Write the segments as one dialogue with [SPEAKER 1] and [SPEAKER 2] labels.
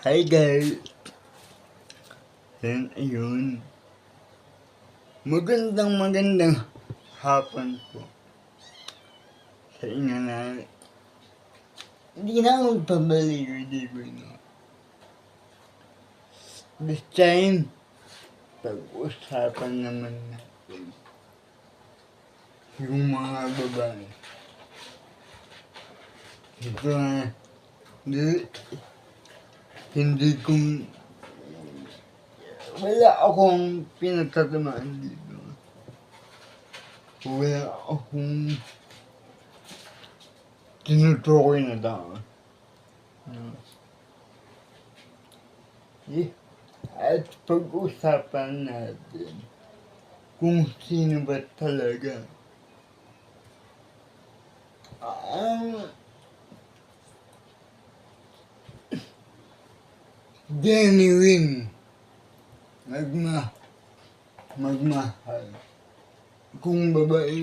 [SPEAKER 1] Hi guys! Then ayun, magandang hapon po sa inyo na hindi na ako magpabaliw-liw, no? This time, pag-usapan naman natin yung mga babae. Ito na, hindi kong wala akong pinagtatamaan dito. Wala akong tinutukoy na tao. No? At pag-usapan natin kung sino ba talaga ang genuine magmahal. Kung babae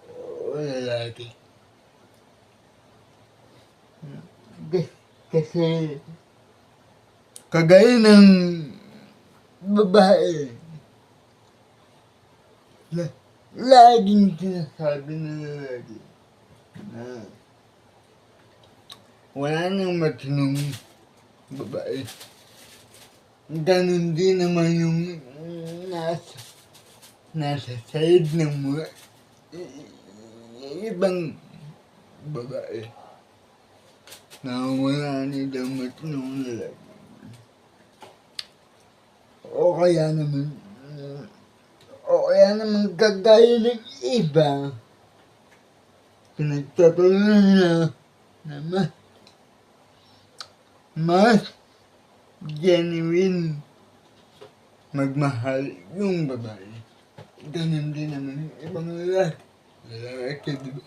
[SPEAKER 1] o lalaki. Kasi kagaya ng babae, laging sinasabi ng lalaki na wala nang matinong babae. Ganun din naman yung nasa side ng mga ibang babae na wala nilang matinong lalaki. O kaya naman kagaya ng iba, pinagtatuloy nila na mas genuine magmahal yung babae. Ganun din naman yung ibang lalaki, diba?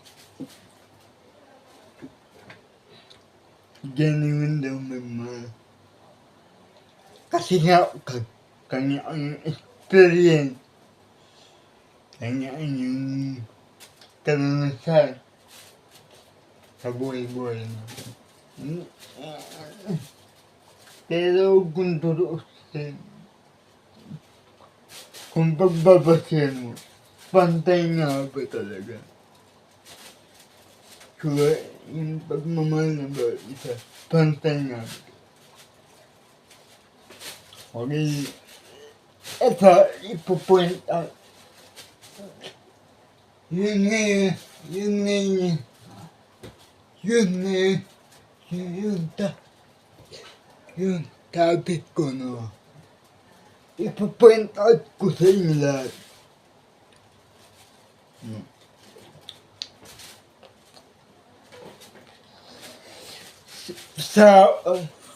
[SPEAKER 1] Genuine daw magmahal. Kasi nga, kanya ang experience, kanya yung karanasan sa buhay-buhay natin. Pero kung tutuusin, kung pagbabasihan mo, pantay nga ba talaga? Kaya yung pagmamahal na ba isa, pantay nga ba? Okay, ito, ipupoint out. Yung topic ko, no? Ipupoint out ko sa inyo lahat.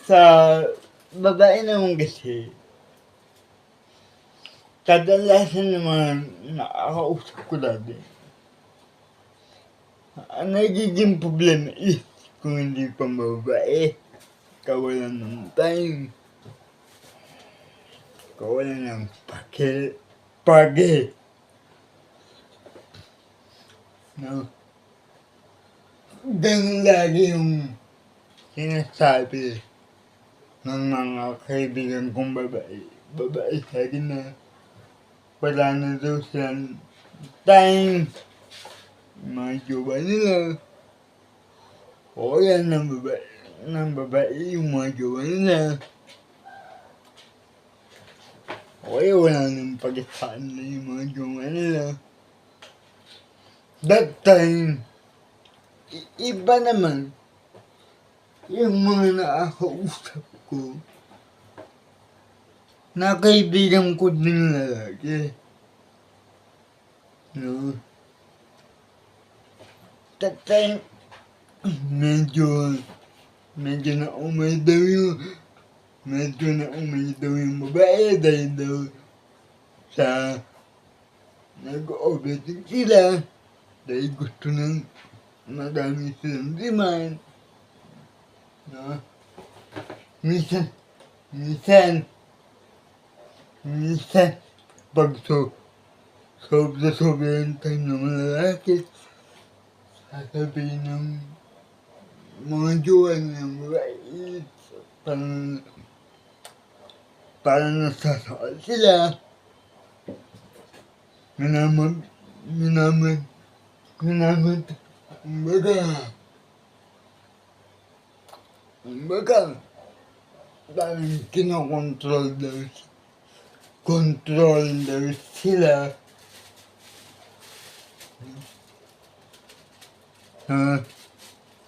[SPEAKER 1] Sa babae naman kasi, kadalasan naman nakakausap ko dati. Ang nagiging problema is kung hindi pa babae, kawalan ng time, kawalan ng page. No? Ganun lagi yung sinasabi ng mga kaibigan kong babae sa akin na wala na daw silang time, mga jowa nila, o yan ng babae yung mga jowa nila, o kaya wala nang pagkasaan na yung mga jowa nila. That time, iba naman yung mga nakakausap ko na kaibigan ko din lalaki. No? That time, medyo naumay daw yung babae dahil daw sa nag-overthink sila dahil gusto ng madami silang demand. No? Minsan, pag sobrang time ng lalaki, sasabihin ng mga jowa ng babae, parang, parang nasasakal sila, minamag, minamag, minamag, kumbaga, parang control daw sila.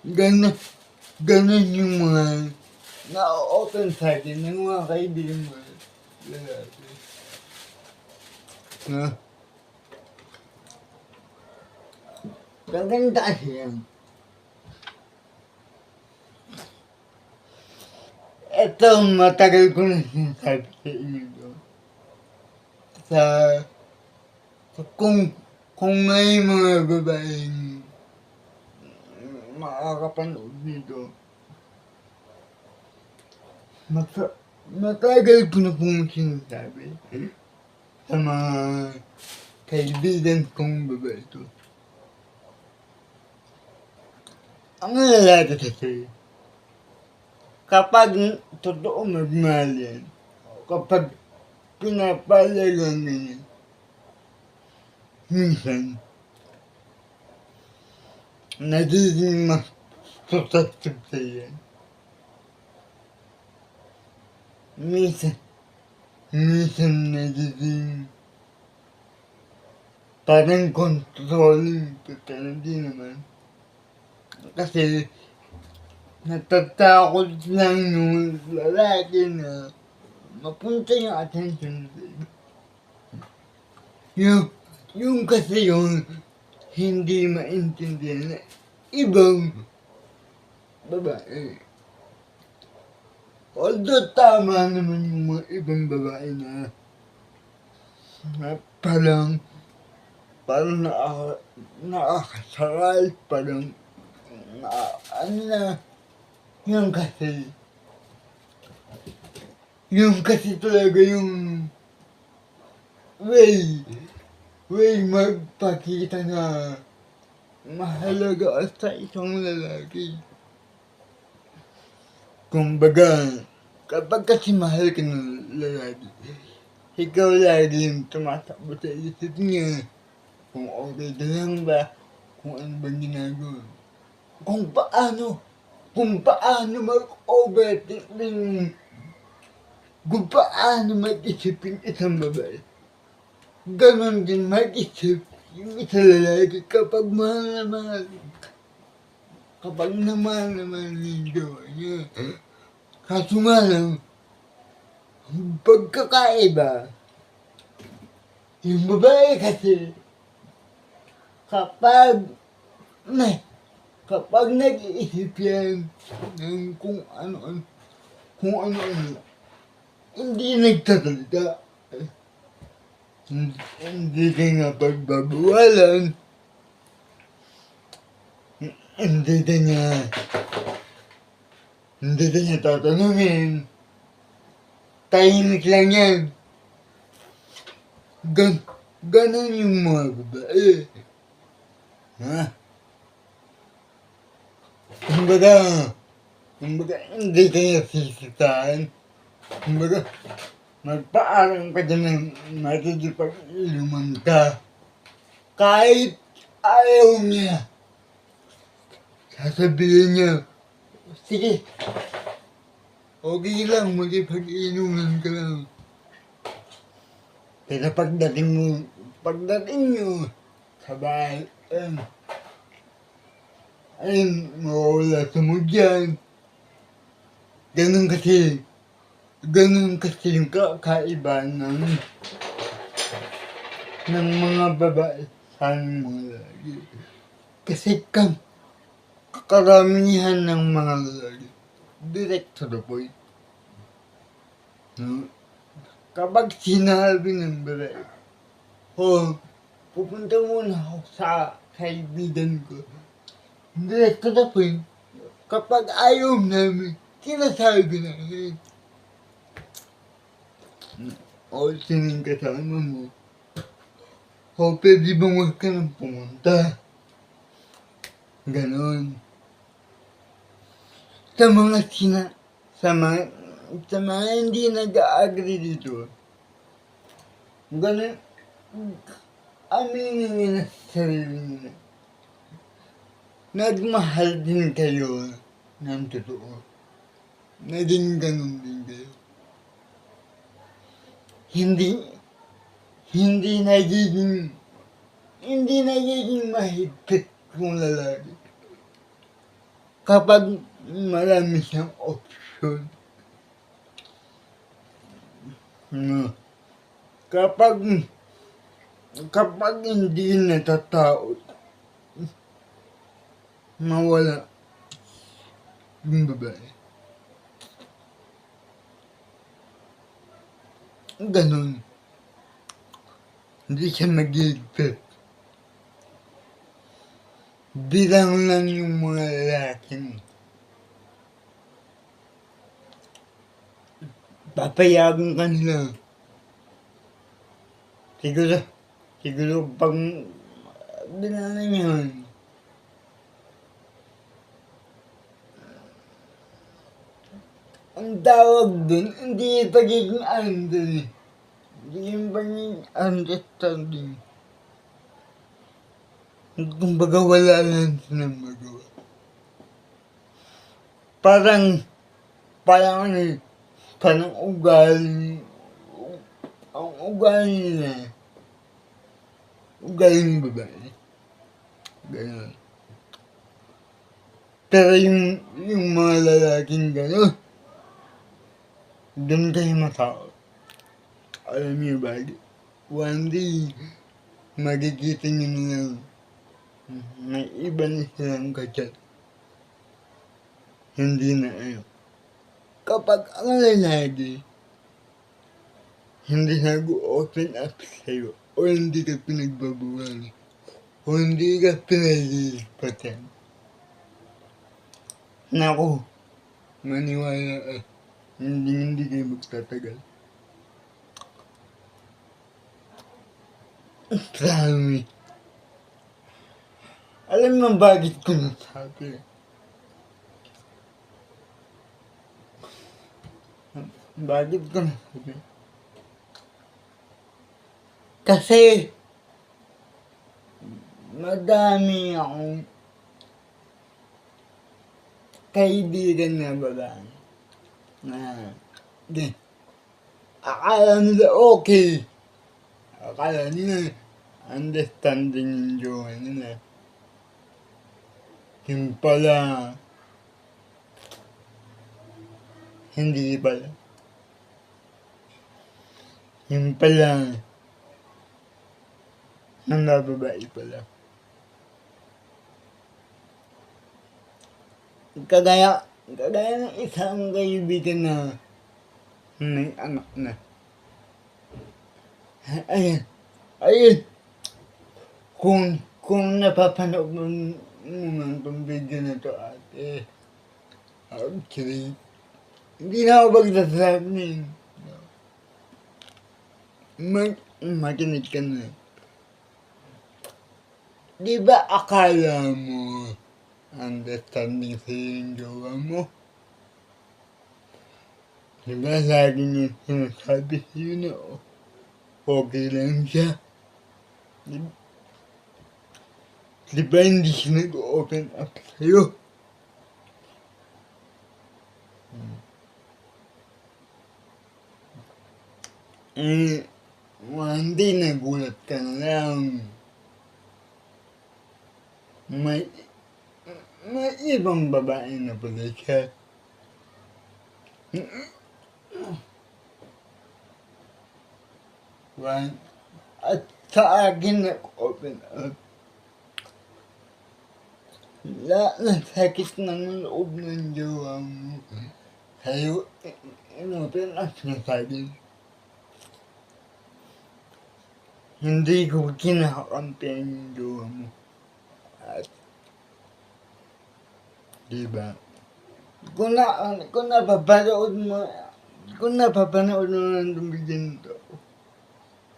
[SPEAKER 1] Ganun yung mga na-open sa akin ng mga kaibigan mo lalaki. Gaganda kasi yan. Ito, matagal ko na sinasabi sa inyo to. Kung may mga babaeng makakapanood nito, matagal ko na pong sinasabi sa mga kaibigan kong babae ito. Ang lalaki kasi, kapag totoo magmahal yan, kapag pinapalagan niya, minsan, nagiging mas protective sa yan. Minsan nagiging parang controlling, pero hindi naman. Kasi natatakot lang yung lalaki na mapunta yung attention sa iba. Yung kasi yung hindi maintindihan na ibang babae. Although tama naman yung mga ibang babae na parang nakakasakal, parang yung kasi talaga yung way magpakita na mahalaga sa isang lalaki. Kumbaga, kapag kasi mahal ka ng lalaki, ikaw lagi yung tumatakbo sa isip niya kung okay ka lang ba, kung ano ba ginagawa. Kung paano mag-overthinking, kung paano mag-isipin isang babae. Ganon din mag-isip yung isang lalaki kapag mahal na mahal. Kapag namahal naman yung jowa niya. Kaso nga lang, pagkakaiba, yung babae kasi, kapag nag-iisip yan ng kung ano, hindi nagtatalita. Hindi ka nga pagbabawalan. Hindi ka niya tatanungin. Tahimik lang yan. Ganon yung mga babae. Kumbaga, hindi ka niya sisitaan. Kumbaga, magpaalam ka dyan ng makikipag-iluman ka. Kahit ayaw niya, sasabihin niya, sige, okay lang, makipag-inuman ka lang. Pero pagdating nyo sa bahay, mawawala sa mo dyan. Ganun kasi yung kakaiba ng mga babae sa mga lalaki. Kasi karamihan ng mga lalaki, direct to the point. Kapag sinabi ng babae, pupunta muna ako sa kaibigan ko. Direct to the point. Kapag ayaw namin, sinasabi namin. Sining kasama mo. Pwede bang huwag ka nang pumunta? Ganon. sa mga sa mga hindi nag-a-agree dito, ganun, aminin nila sa sarili nila. Nagmahal din kayo ng totoo. Naging ganun din kayo. Hindi, hindi nagiging mahigpit kung lalaki. Kapag marami siyang option. No. Kapag hindi natataot, mawala yung babae. Ganun. Hindi siya magigpit. Bilang lang yung mga lalaking papayagan ka nila. Siguro pag binalan yun, ang tawag dun, hindi pagiging under. Hindi yung pagiging understanding. Kumbaga wala lang silang magawa. Parang ugali, ang ugali nila, ugali ng babae. Ganun. Pero yung mga lalaking gano'n, doon kayo matao. Alam niyo ba, one day, magigita niyo na lang, may iba na silang kachat. Hindi na ayo. Kapag ang lalaki, hindi nag-open up sa'yo, o hindi ka pinagbabuhan, o hindi ka pinalilipatan. Naku, maniwala ka, hindi kayo magtatagal. Marami. Alam mo bakit ko nasabi? Bakit ko nasabi? Kasi madami akong kaibigan na babae na akala nila okay. Akala nila understanding yung jowa nila. Yung pala, hindi pala. Yung pala, nangababae pala. Kagaya ng isang kaibigan na may anak na. Ayun. Kung napapanood mo naman itong video na to, ate, actually, hindi na ako magsasabi. Makinig ka na. Di ba akala mo understanding sa'yo yung jowa mo? Di ba lagi niya sinasabi sa'yo na okay lang siya? Di ba hindi siya nag-open up sa'yo? One day nagulat ka na lang. May ibang babae na pala siya. At sa akin nag-open up. Lahat ng sakit ng loob ng jowa mo. Sa'yo, in-open up na sabi. Hindi ko kinakampihan yung jowa mo. At, diba? Kung napapanood mo ng tumigyan ito,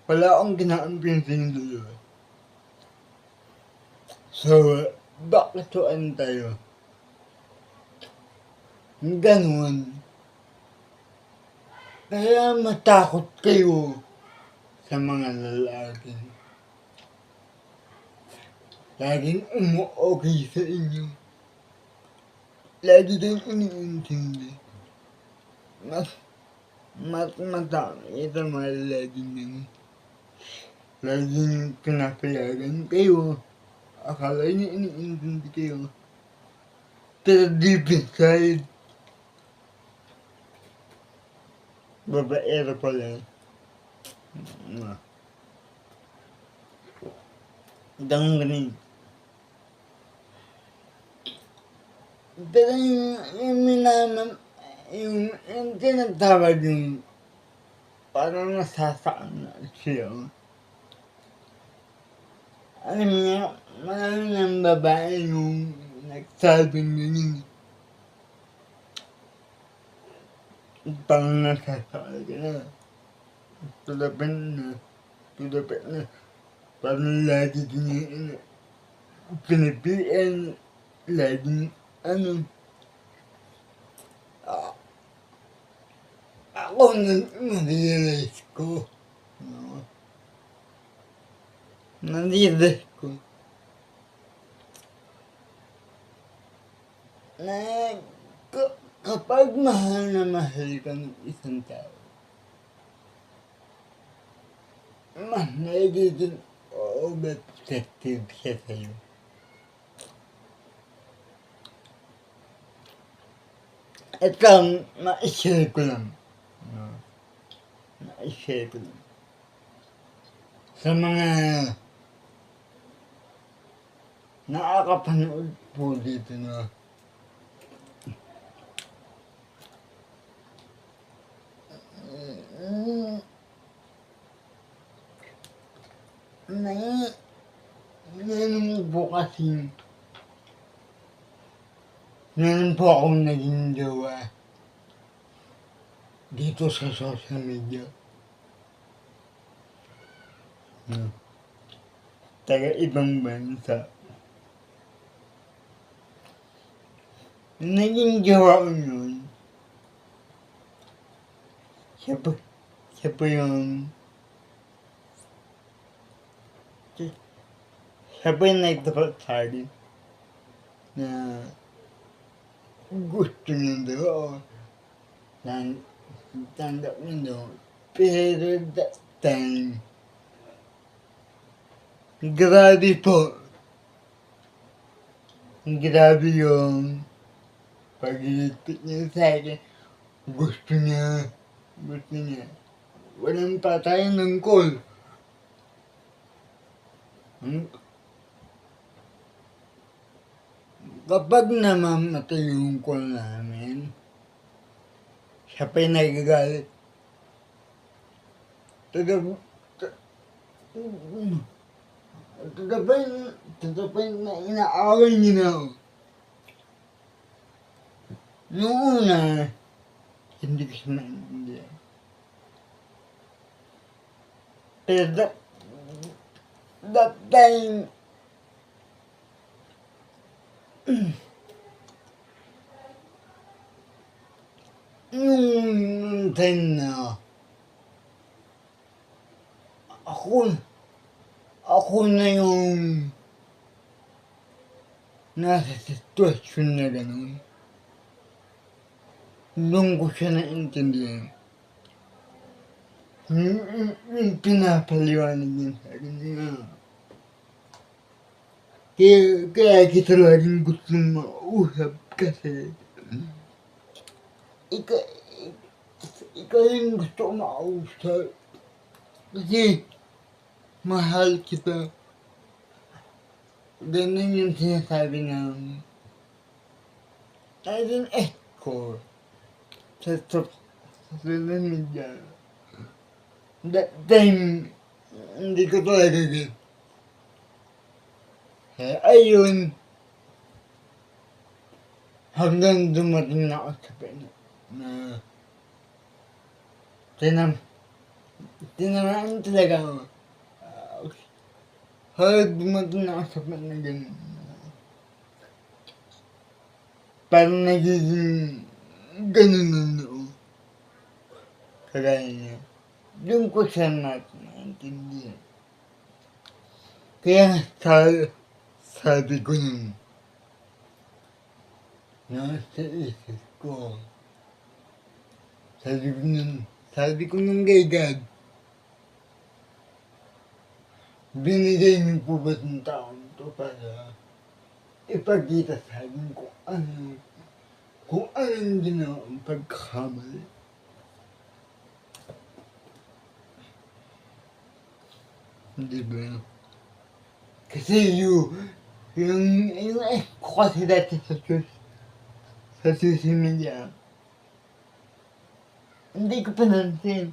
[SPEAKER 1] wala akong kinakampihan sa yung dalawa. So, back to tayo. gano'n. Kaya matakot kayo sa mga lalaki. Laging umu-okey sa inyo. Lagi kayong iniintindi. Mas madami sa mga laging pinapayagan kayo. Akala niyo iniintindi kayo. Pero deep inside, babaero pala. Ganun. Pero yung tinatawag yung parang nasasaan na siya. Alam niyo, marami ng babae yung nagsabing ganyan. Parang nasasaan ka na. Tulapin na. Parang lagi din pinipian, laging ako na-realize ko. Na-realize ko na kapag mahal na mahal ka ng isang tao, mas nagiging overprotective siya sa'yo. Ito, ma-share ko lang. Sa mga nakakapanood po dito na meron po akong naging jowa dito sa social media. Taga ibang bansa. Naging jowa ko yun. Siya po yung nagtapasabi na gusto niya daw. Tanggap niya daw. Pero that time, grabe po. Grabe yung pag-iipit niya sa akin. Gusto niya. Walang patayan ng call. Kapag namamatay yung call namin, siya pa yung nagagalit. To the point na inaaway niya na ako. Noong una, hindi ko siya maintindihan. Pero that time, yung time na ako na yung nasa sitwasyon na gano'n. Doon ko siya naintindihan. Yung pinapaliwanag niya sa akin na kaya kita laging gusto mausap kasi ikaw yung gusto ko mausap kasi mahal kita. Ganun yung sinasabi ng ko sa social media. That time, hindi ko talaga gano'n. Kaya ayun, hanggang dumating na ako sa pena na tinamaan talaga ako. Hanggang dumating na ako sa pena na gano'n. Parang nagiging ganun na noo. Kagaya niya. Doon ko siya naintindihan. Kaya sabi ko nun, nasa isip ko, sabi ko nun kay God, binigay niyo po ba itong taon to para ipakita sa akin kung anong ginawa ang pagkakamali. Diba? Kasi yung ex ko kasi dati sa social media, hindi ko pinansin.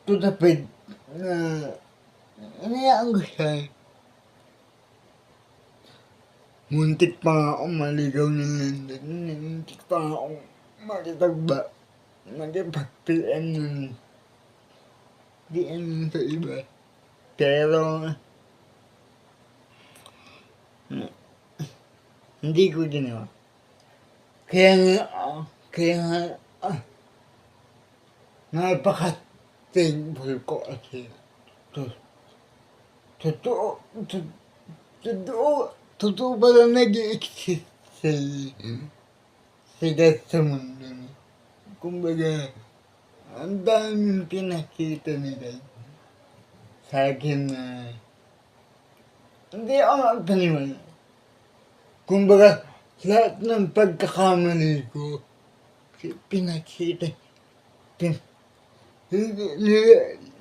[SPEAKER 1] To the point na inayaan ko siya. Muntik pa nga akong maligaw ng London. Muntik pa nga akong magipag-PM ng DM sa iba. Pero hindi ko ginawa. Kaya nga, napaka-thankful ko kasi totoo pala nag-i-exist sila sa mundo. Kumbaga, ang daming pinakita nila sa akin na hindi ako magpaniwala. Kumbaga, lahat ng pagkakamali ko, pinakita,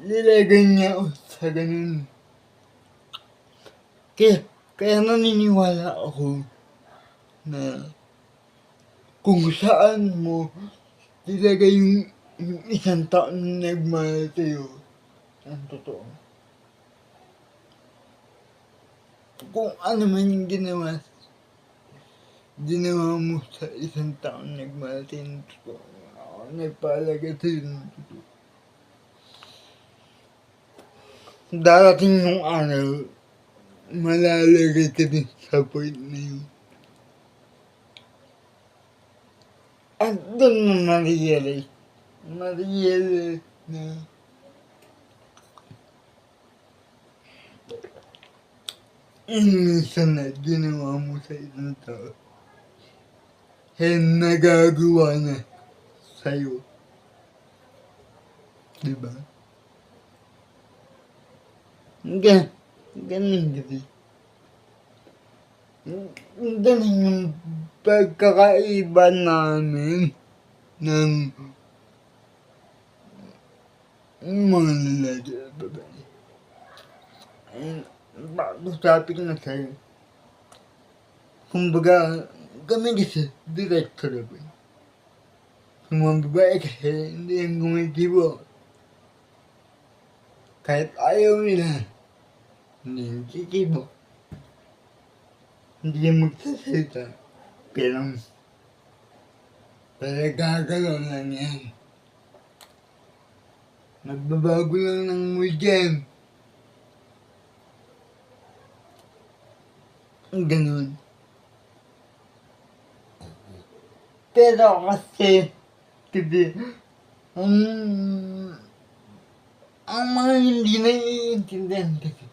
[SPEAKER 1] nilagay niya ako sa ganun. Kaya naniniwala ako na kung saan mo ilagay yung isang tao na nagmahal sa'yo, ang totoo. Kung ano man yung ginawa mo sa isang tao na nagmahal sa'yo, ang totoo. Nagpahalaga sa'yo ng totoo. Darating yung araw, malalagay ka din sa point na yun. At doon mo ma-realize na minsan na ginawa mo sa isang tao, nagagawa na sa'yo. Diba? Ganun kasi. Ganun yung pagkakaiba namin ng mga lalaki at babae. Bago topic na sa'yo. Kumbaga, kami kasi direkto na ba? Yung mga babae kasi hindi yung kumitibo. Kahit ayaw nila, hindi yung titibo. Hindi yung magsasalita. Pero gagalaw lang yan. Magbabago lang ng mood yan. Ganun. Pero kasi ang mga hindi naiintindihan kasi,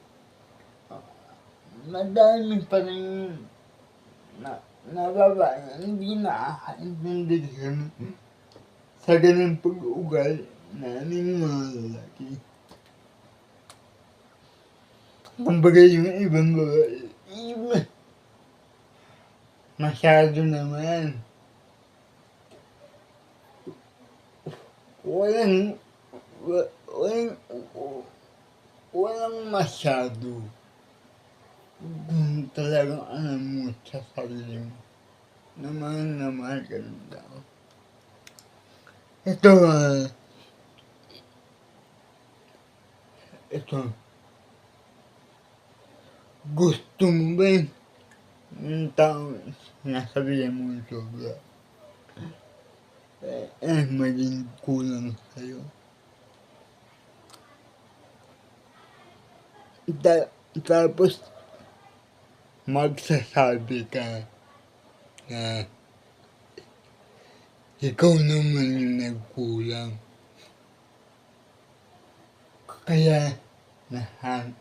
[SPEAKER 1] madami pa rin na babae hindi nakakaintindihan sa ganun pag-uugali namin mga lalaki. Kumbaga yung ibang babae, masyado naman. Walang masyado. Kung talagang alam mo sa sarili mo, na mahal ka ng tao. Ito, gusto mo ba yung tao na sabihin mo yung sobra? Maging kulang sa'yo. Tapos, magsasabi ka na ikaw naman yung nagkulang. Kaya nahanap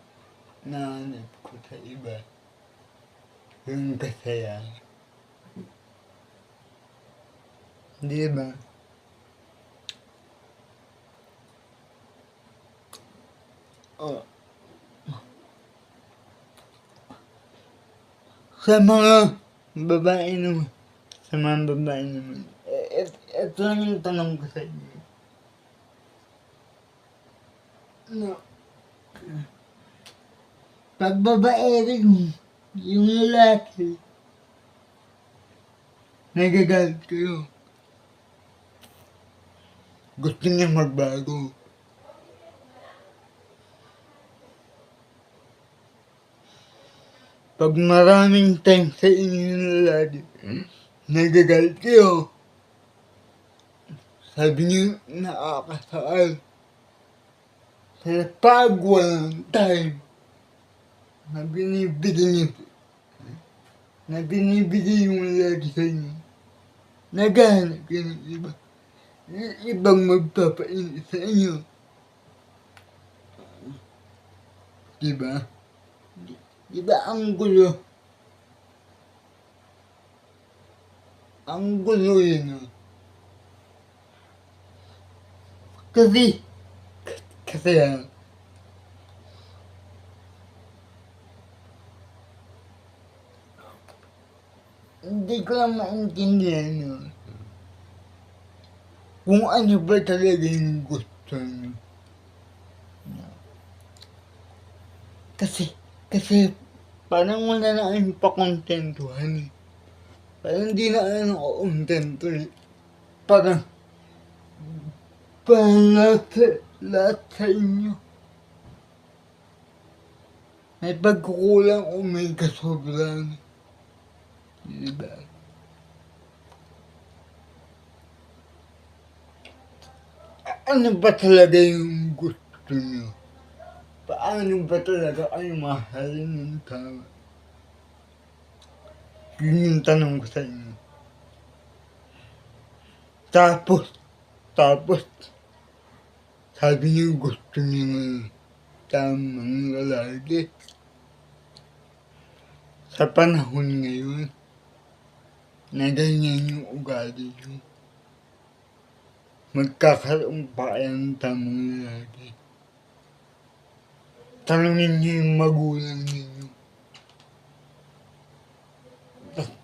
[SPEAKER 1] ko sa iba yung kasiyahan. Di ba? Oh. Sa mga babae naman, ito lang yung tanong ko sa inyo. No. Pag babae rin yung lalaki, nagagalit kayo. Gusto niya magbago. Pag maraming time sa inyo yung lalaki, nagagalit kayo. Sabi niyo, nakakasaan. Pero pag walang time na binibigay yung lalaki sa inyo, naghahanap kayo ng iba. Ibang magpapainit sa inyo. Diba? Diba ang gulo? Ang gulo yun. Kasi hindi ko lang maintindihan yun. Kung ano ba talaga yung gusto nyo. Kasi parang wala na kayong pakontentuhan. Parang di na kayo nakokontento. Parang lahat sa inyo. May pagkukulang o may kasobrang. Diba? Ano ba talaga yung gusto nyo? Paano ba talaga kayo mahalin ng tama? Yun yung tanong ko sa inyo. Tapos, sabi niyo gusto niyo ng tamang lalaki. Sa panahon ngayon, na ganyan yung ugali niyo, magkakaroon pa kayo ng tamang lalaki. Tanungin niyo yung magulang ninyo.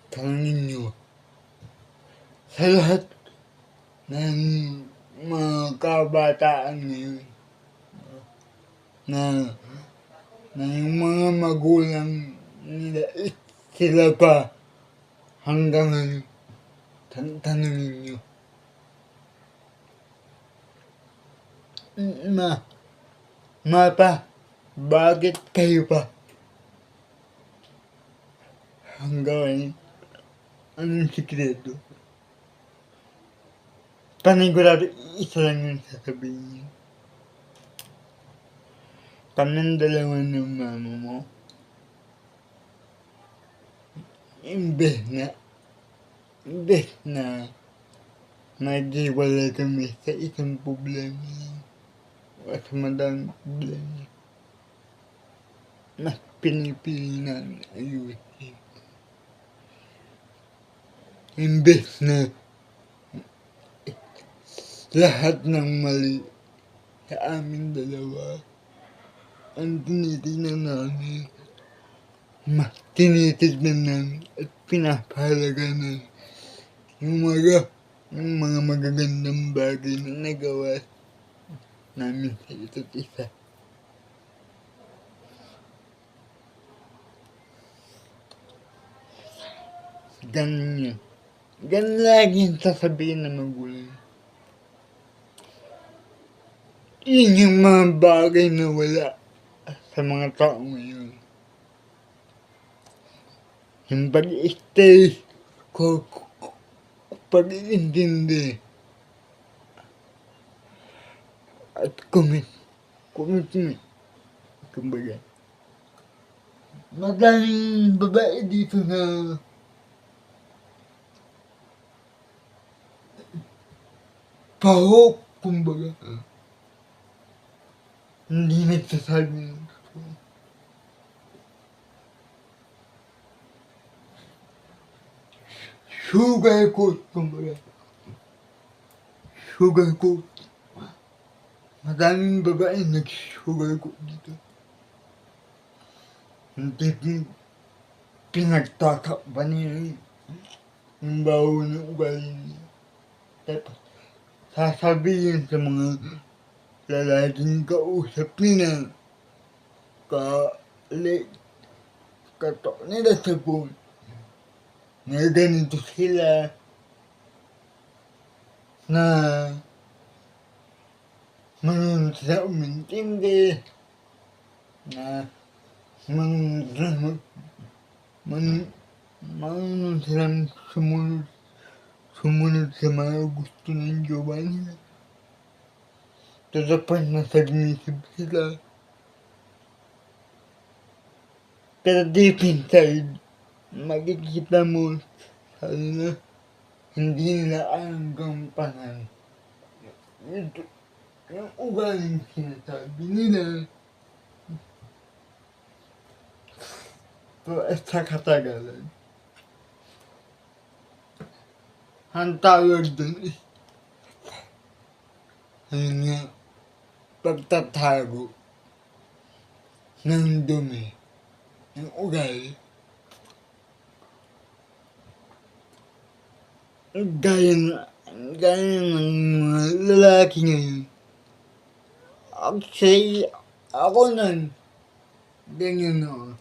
[SPEAKER 1] Tanungin niyo sa lahat ng mga kabataan ngayon na yung mga magulang nila sila pa hanggang ngayon. Tanungin niyo. Bakit kayo pa hanggang ngayon? Anong sikreto? Panigurado, isa lang yung sasabihin niyo. Kaming dalawa ng mama mo, imbes na maghiwalay kami sa isang problema at madaming problema, mas pinipili namin ayusin. Imbes na lahat ng mali sa amin dalawa ang tinitignan namin, mas tinitignan namin at pinapahalaga namin yung mga magagandang bagay na nagawa namin sa isa't isa. Ganun yun. Ganun lagi yung sasabihin ng magulang. Yun yung mga bagay na wala sa mga tao ngayon. Yung pag-stay ko, pag-iintindi at commitment. Kumbaga, madaming babae dito na pahok, kumbaga. Hindi nagsasabi ng totoo. Sugarcoat, kumbaga. Sugarcoat. Madaming babae nag-sugarcoat dito. Hindi pinagtatakpan nila yung baho ng ugali niya. Tapos, sasabihin sa mga lalaking kausap nila, katok nila sa phone, na ganito sila, na marunong sila umintindi, na marunong silang sumunod sa mga gusto ng jowa nila. To the point na submissive sila. Pero deep inside, makikita mo sa kanila, hindi nila alam gampanan. Yung ugaling sinasabi nila. So, sa katagalan, ang tawag dun is, ayun nga, pagtatago ng dumi ng ugali. Gaya ng mga lalaki ngayon. Actually, ako nun, ganyan ako.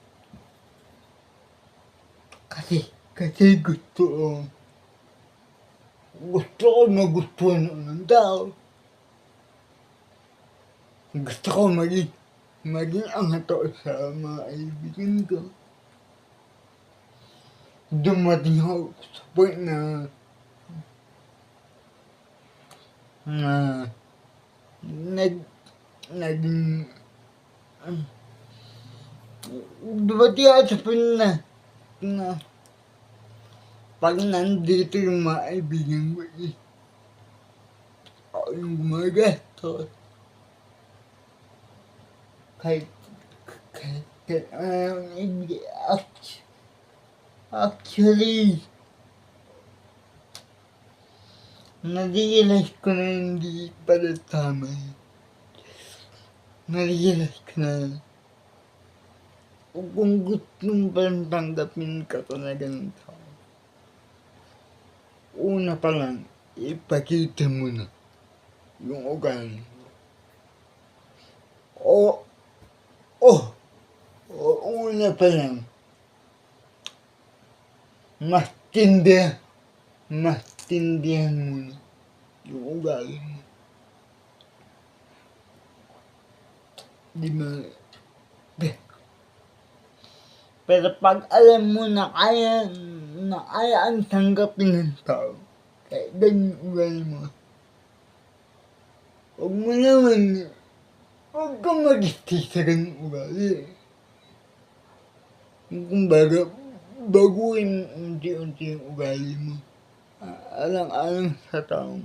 [SPEAKER 1] Kasi gusto ko magustuhan ng tao. Gusto ko maging angato sa mga kaibigan ko. Dumating ako sa point na dumating ako sa point na pag nandito yung mga kaibigan ko, ako yung gumagastos. Kahit actually, na-realize ko na hindi pala tama. Na-realize ko na kung gusto mo palang tanggapin ka talaga ng tao, una pa lang, ipakita mo na yung ugali mo. Una pa lang, mas tindihan mo na yung ugali mo. Di ba? Pero pag alam mo na kaya ang tanggapin ng tao, kahit ganyan yung ugali mo, huwag kang mag-stay sa ganyan ugali. Kumbaga, baguhin unti-unti yung ugali mo. Alang-alang sa taong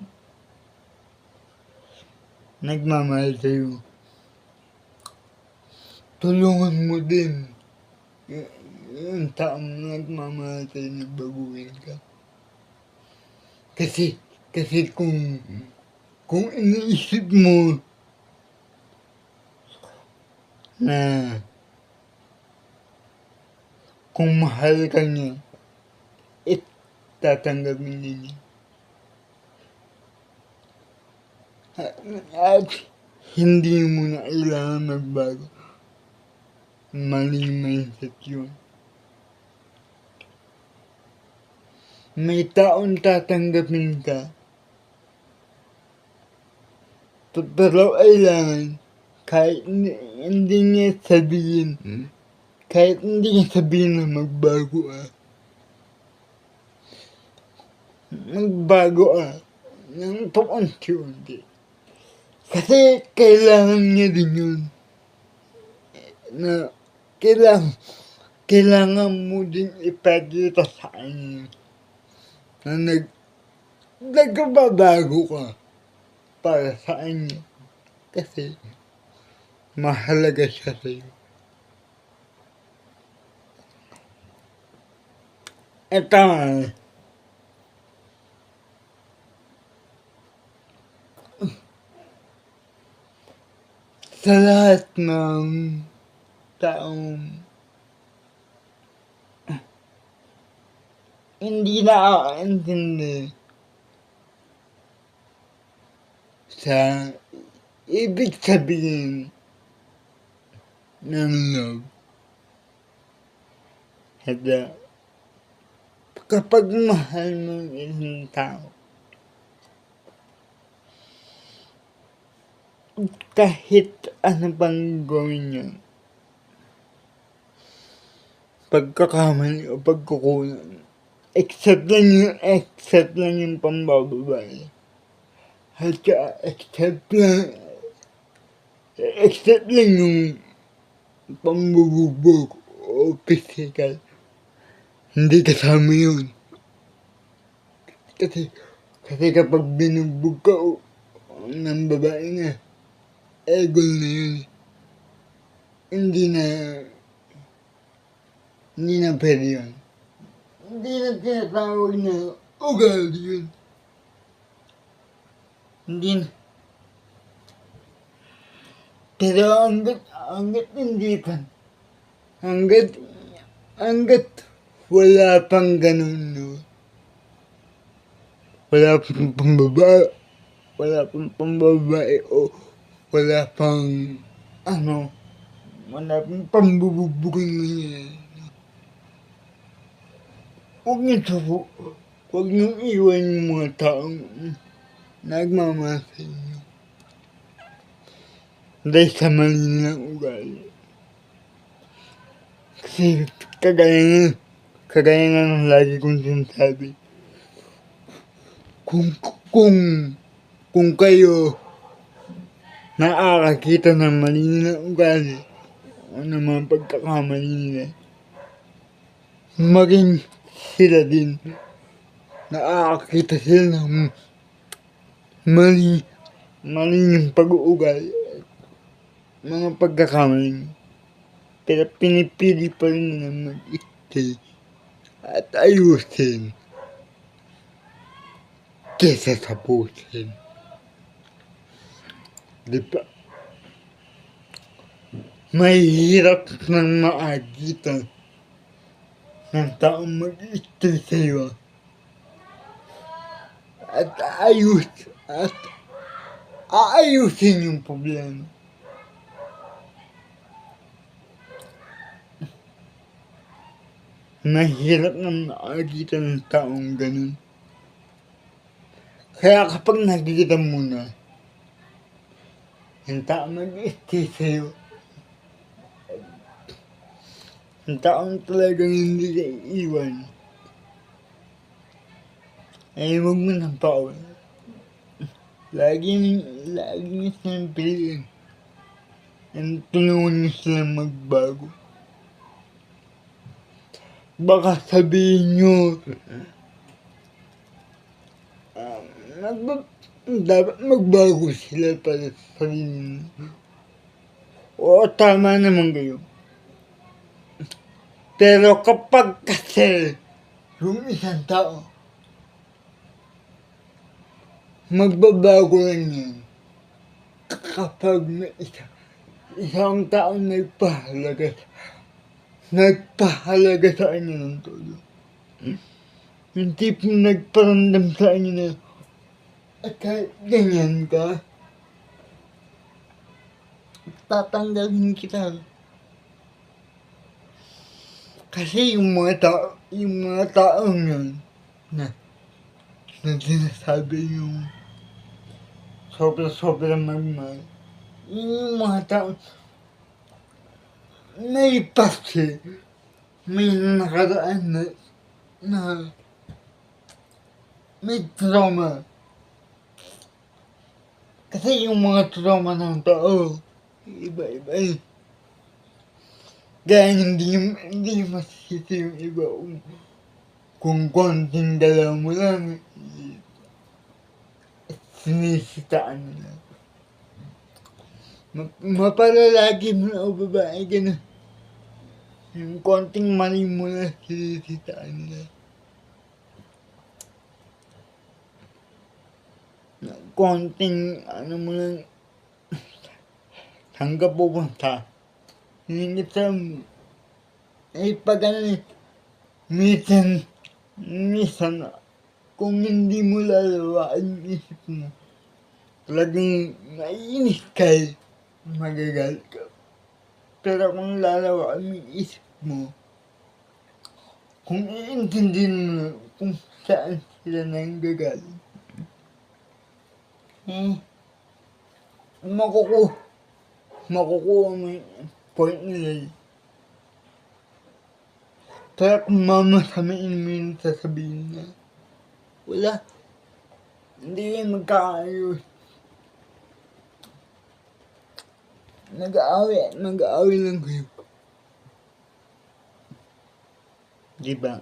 [SPEAKER 1] nagmamahal sa'yo. Tulungan mo din yung taong nagmamahal sa'yo na baguhin ka. Kasi kung iniisip mo na kung mahal ka niya, tatanggapin niya. At hindi mo na kailangan magbago. Maling mindset yun. May taong tatanggapin ka, pero kailangan kahit hindi niya sabihin, kahit hindi niya sabihin na magbago ng paunti-unti. Kasi kailangan niya din yun. Na kailangan mo din ipakita sa kanya na nagbabago ka. para sa kanya kasi mahalaga siya sa'yo. Ito, sa lahat ng taong hindi nakakaintindi sa ibig sabihin ng love. At kapag mahal mo ang isang tao, kahit ano pang gawin niya, pagkakamali o pagkukulang, accept lang yung pambababae. At accept lang yung pambubugbog o physical. Hindi kasama yun. Kasi kapag binugbog ka ng babae na, goal na yun. Hindi na pwede yun. Hindi na tinatawag na ugali yun. Hindi na. Pero hanggat hindi pa, hanggat wala pang ganun, no? Wala pang pambabae o wala pang pambubugin niya. Huwag niyo iwan yung mga taong nagmamahal sa inyo. Dahil sa mali nilang ugali. Kasi kagaya nga ng lagi kong sinasabi, kung kayo nakakakita ng mali nilang ugali o ng mga pagkakamali nila, maging sila din nakakakita sila ng mali yung pag-uugali at mga pagkakamali. Pero pinipili pa rin nila mag-stay at ayusin kesa tapusin. Diba? Mahirap nang makakita ng taong mag-stay sa'yo at aayusin yung problema. Mahirap nang makakita ng taong ganun. Kaya kapag nakikita mo na yung taong mag-stay sa'yo, yung taong talagang hindi ka iiwan, ay huwag mo nang paulan. Lagi niyo silang piliin. And tulungan niyo silang magbago. Baka sabihin niyo, dapat magbago sila para sa sarili nila. Oo, tama naman kayo. Pero kapag kasi yung isang tao, magbabago lang yan kapag may isang tao nagpahalaga sa kanya ng todo. Yung tipong nagparamdam sa kanya na at kahit ganyan ka, tatanggalin kita. Kasi yung mga taong yun na sinasabi yung sobra magmahal, yung mga taong may pasti, may nakaraan na may trauma. Kasi yung mga trauma ng tao, iba-iba eh. Kaya hindi masisisi yung iba kung konting dalaw mo lang, sinisitaan nila. Mapalalagi mo na o babae, gano'n. Yung konting mali mo na sinisitaan nila. Konting ano mo lang, saan ka pupunta? Hindi ka pag ano minsan, kung hindi mo lalawaan yung isip mo, talagang naiinis ka eh, magagalit ka. Pero kung lalawaan mo yung isip mo, kung iintindihin mo kung saan sila nanggagaling, makukuha mo yung point nila. Kaya kung mamasamain mo yung sasabihin na, wala, hindi kayo magkakaayos. Nag-aaway lang kayo. Diba?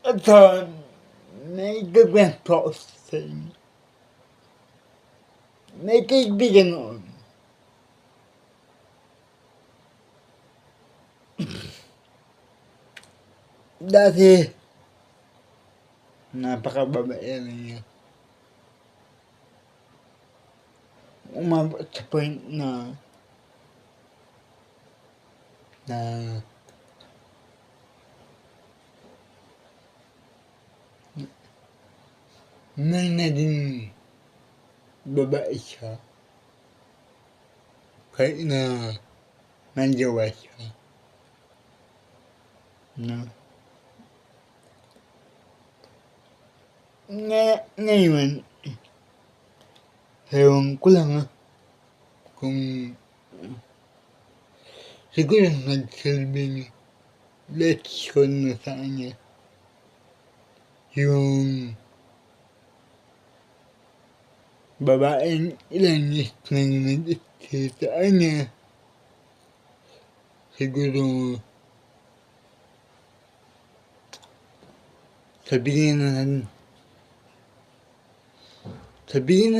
[SPEAKER 1] At may gagawento ako sa inyo. May kaibigan noon. Dati, napakababae niya. Umabot sa point na may naging babae siya. Kahit na nandiyawa siya. No? Ngayon, ewan ko lang kung siguro nagsilbing leksyon na sa kanya yung babaeng ilang years nang nag-stay sa kanya. Siguro sabihin na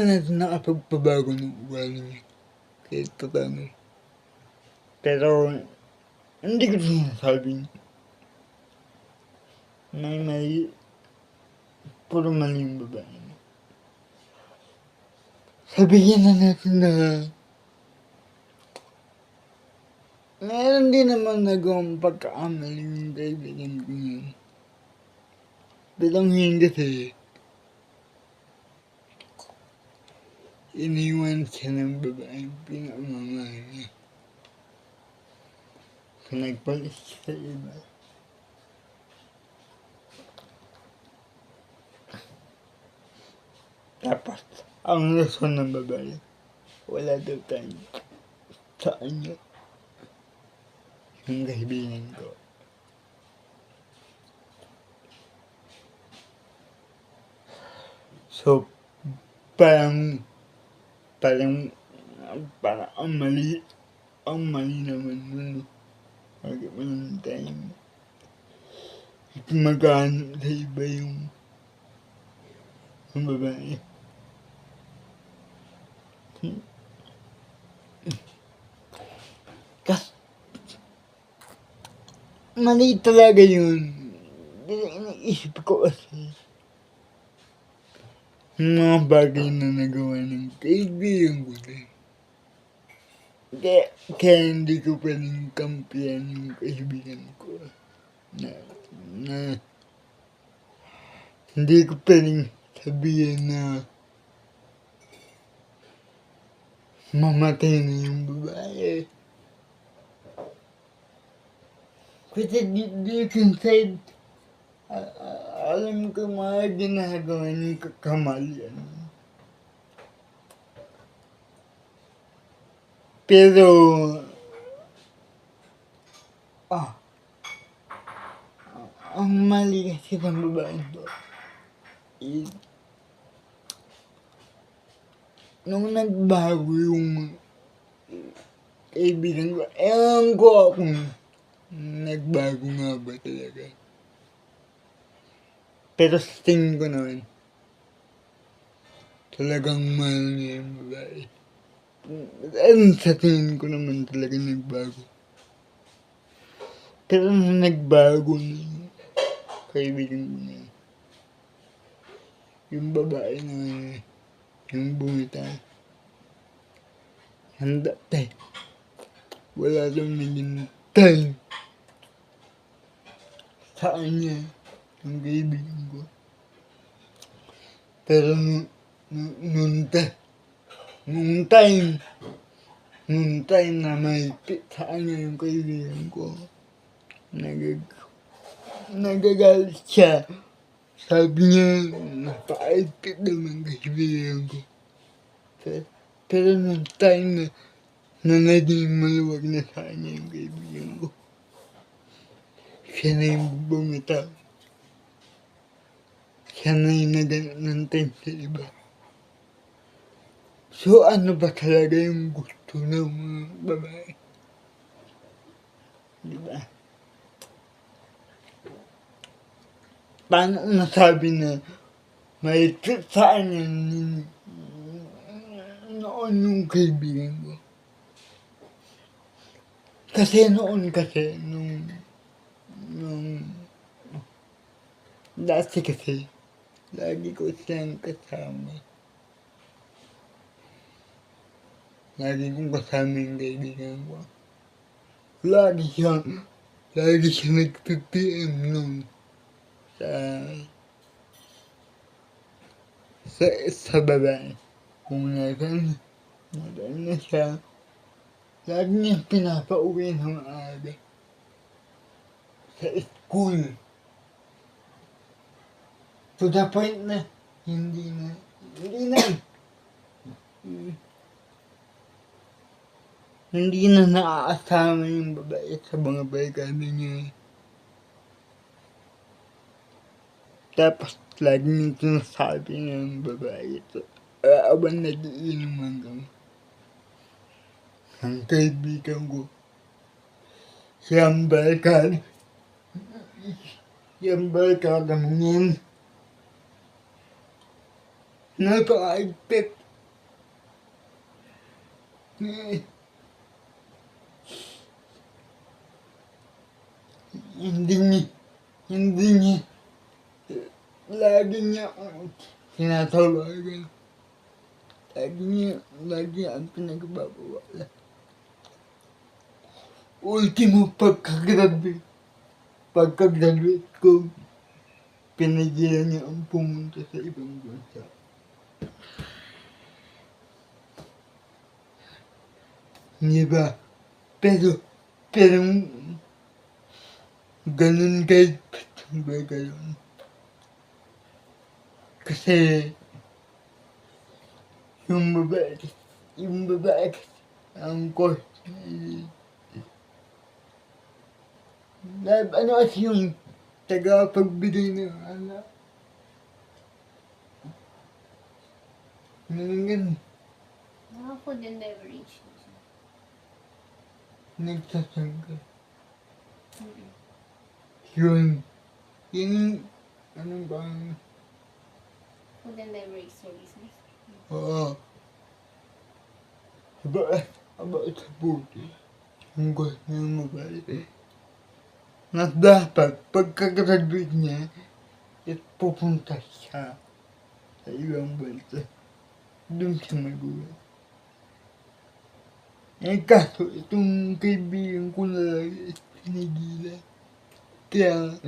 [SPEAKER 1] natin nakapagpabago ng ugali niya. Kahit patano. Pero hindi ko sinasabing may mali, puro mali yung babae. Sabihin na natin na meron din naman nagawang pagkakamali yung kaibigan ko yun. Pero hindi kasi iniwan siya ng babaeng pinakamamahal niya. So nagpalis sa iba. Tapos, ang rason ng babae, wala daw tayo sa kanya. Yung kaibigan ko. So, parang ang mali naman nun. Bakit mo naman tayo magkano sa iba yung babae. Mali talaga yun. Iniisip ko kasi mga bagay na nagawa ng kaibigan ko din. Kaya hindi ko pwedeng kampihan yung kaibigan ko. Na hindi ko pwedeng sabihin na mamatay na yung babae. Kasi deep inside, alam ko mga ginagawa niyong kakamalian. Pero, ang mali kasi ng babae to, nung nagbago yung kaibigan ko, ewan ko kung nagbago nga ba talaga. Pero sa tingin ko naman, talagang mahal niya yung babae. Sa tingin ko naman talaga nagbago. Pero nung nagbago na yung kaibigan ko na yung babae na yung bumitaw. Handa tayo. Wala lang naging time sa kanya yung kaibigan ko. Pero nung time na mahigpit sa kanya yung kaibigan ko, nagagalit siya. Sabi niya, napakahigpit naman kaibigan ko. Pero nung time na naging maluwag na sa kanya yung kaibigan ko, siya na yung bumitaw. Siya na yung naganap ng time sa iba. So ano ba talaga yung gusto ng mga babae? Diba? Paano nasabi na mahigpit sa kanya noon yung kaibigan ko? Kasi nung dati kasi, lagi ko siyang kasama. Lagi kong kasama yung kaibigan ko. Lagi siya nagpipm nun sa babae. Kung nasan na siya, lagi niyang pinapauwi ng maaga sa school. To the point na hindi na nakakasama yung babae sa mga barkada niya. Tapos lagi niyang sinasabi ng babae ito, abang nag-iinuman kami. Ang kaibigan ko, siyang barkada mo yan. Napaka-higpit. Hindi niya, lagi niya akong tinatawagan. Lagi ang pinagbabawala. Ultimo pagka-graduate ko, pinagilan niya ang pumunta sa ibang bansa. Diba? Pero, ganun kahigpit ba ganun? Kasi, yung babae ang course ano kasi yung tagapagbigay ng anak. Ganun.
[SPEAKER 2] Mga food and beverage.
[SPEAKER 1] Nagsasangka. Yun, ano ba?
[SPEAKER 2] Food and beverage services.
[SPEAKER 1] Oo. About sa puti. Ang gusto ng mobile. Na dapat, pagka-graduate niya, pupunta siya sa ibang bansa. Doon siya magulang. Kaso, itong kaibigan ko na lagi pinigilan. Kaya,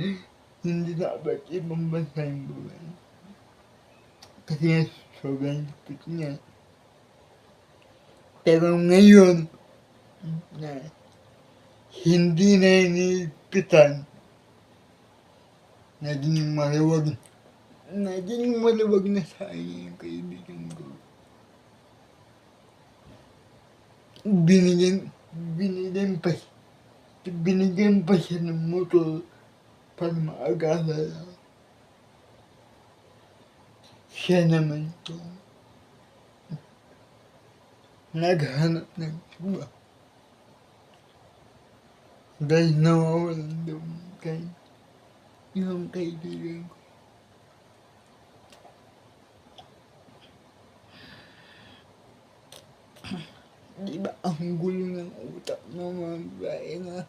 [SPEAKER 1] hindi dapat ibang bansa yung babae. Kasi nga, sobrang lupit niya. Pero ngayon, na hindi na inipitan, naging maluwag na sa akin yung kaibigan ko. Binigyan pa siya ng motor para maag-alala. Siya naman ito. Naghanap ng iba. Dahil nawawalan daw yung kaibigan ko. ang gulo ng utak ng mga babae na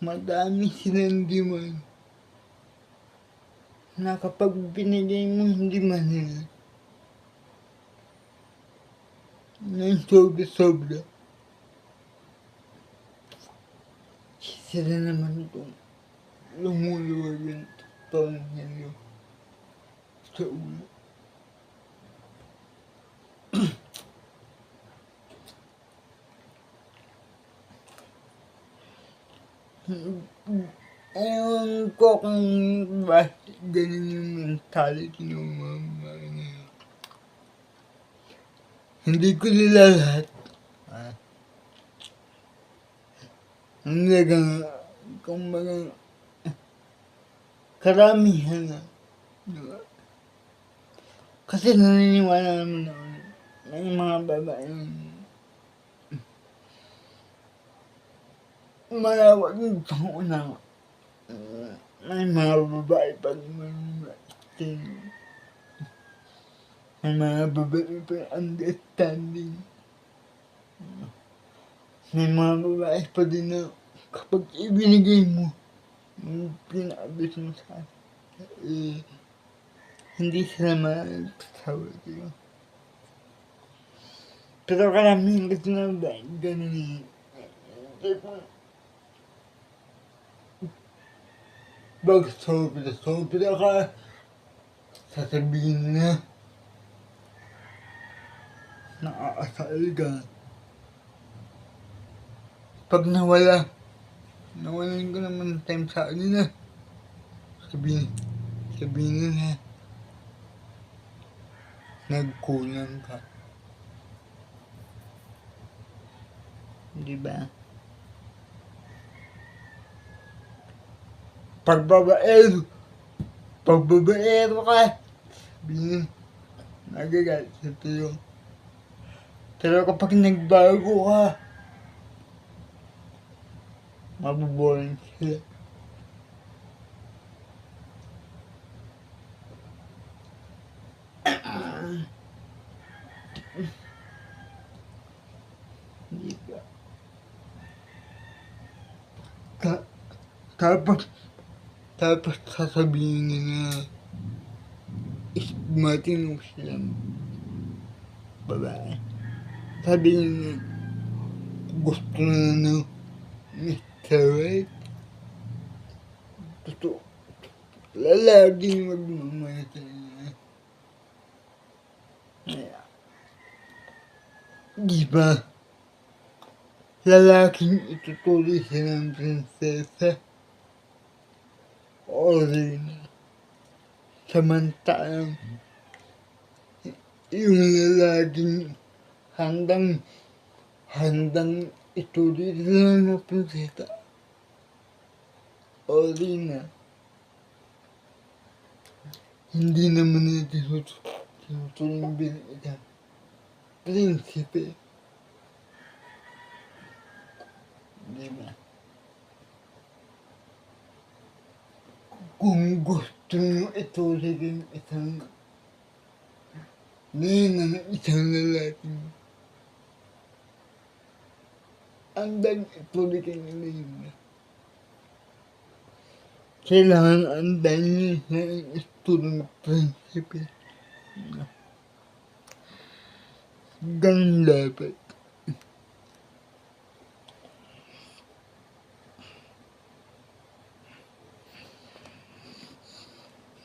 [SPEAKER 1] madami silang demand na kapag binigay mo hindi man nila ng sobra-sobra, sila naman itong lumuluwag yung totoong nilo sa ulo. Ewan ko kung bakit ganun yung mentality ng mga babae ngayon. Hindi ko nila lahat. Hanggang, kumbaga, karamihan na. Diba? Kasi naniniwala naman ako na yung mga babae malawag yung pangunawa. May mga babae pa naman matin. May mga babae pa understanding. May mga babae pa din na kapag ibinigay mo yung pinabit mo sa akin, hindi sila magsasawa sa'yo. Pero karamihan kasi na babae, ganun eh. Pag sobra ka, sasabihin na nakakasal ka. Pag nawalan ko naman ng time sa kanila, sabihin nila, nagkulang ka. Diba? Pag babaero ka, sabihin, nagagalit sa tuyo. Pero kapag nagbago ka, maboboring sila. Hindi ba? Tapos sasabihin nila, matino silang babae. Sabihin nila, gusto na Mr. Right. Totoo. Lalaging magmamahal sa inyo. Diba? Lalaking itutuloy silang prinsesa o reyna. Samantalang yung lalaking handang ituloy sila na prinsesa o reyna, hindi naman nila tinutuloy bilang isang prinsipe. Diba? Kung gusto nyo ituloy ng isang lalaki, andang ituloy kayo nila. Kailangan andan nyo sa isturong prinsipe. Ganun dapat.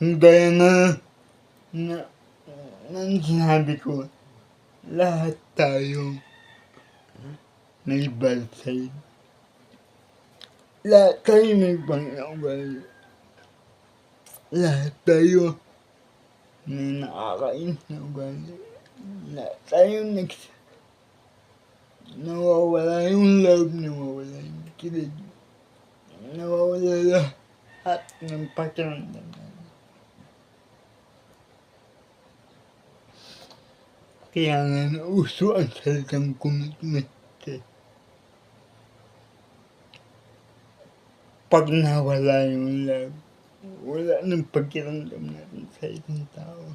[SPEAKER 1] Gaya na sinabi ko, lahat tayo may bad side. Lahat tayo may pang-awal. Lahat tayo may nakakainis na ugali. Lahat tayo nawawala yung love, nawawala yung kilig. Nawawala lahat ng pakiramdam natin. Kaya nga nauso ang salitang commitment. Pag nawala yung love, wala nang pakiramdam natin sa isang tao.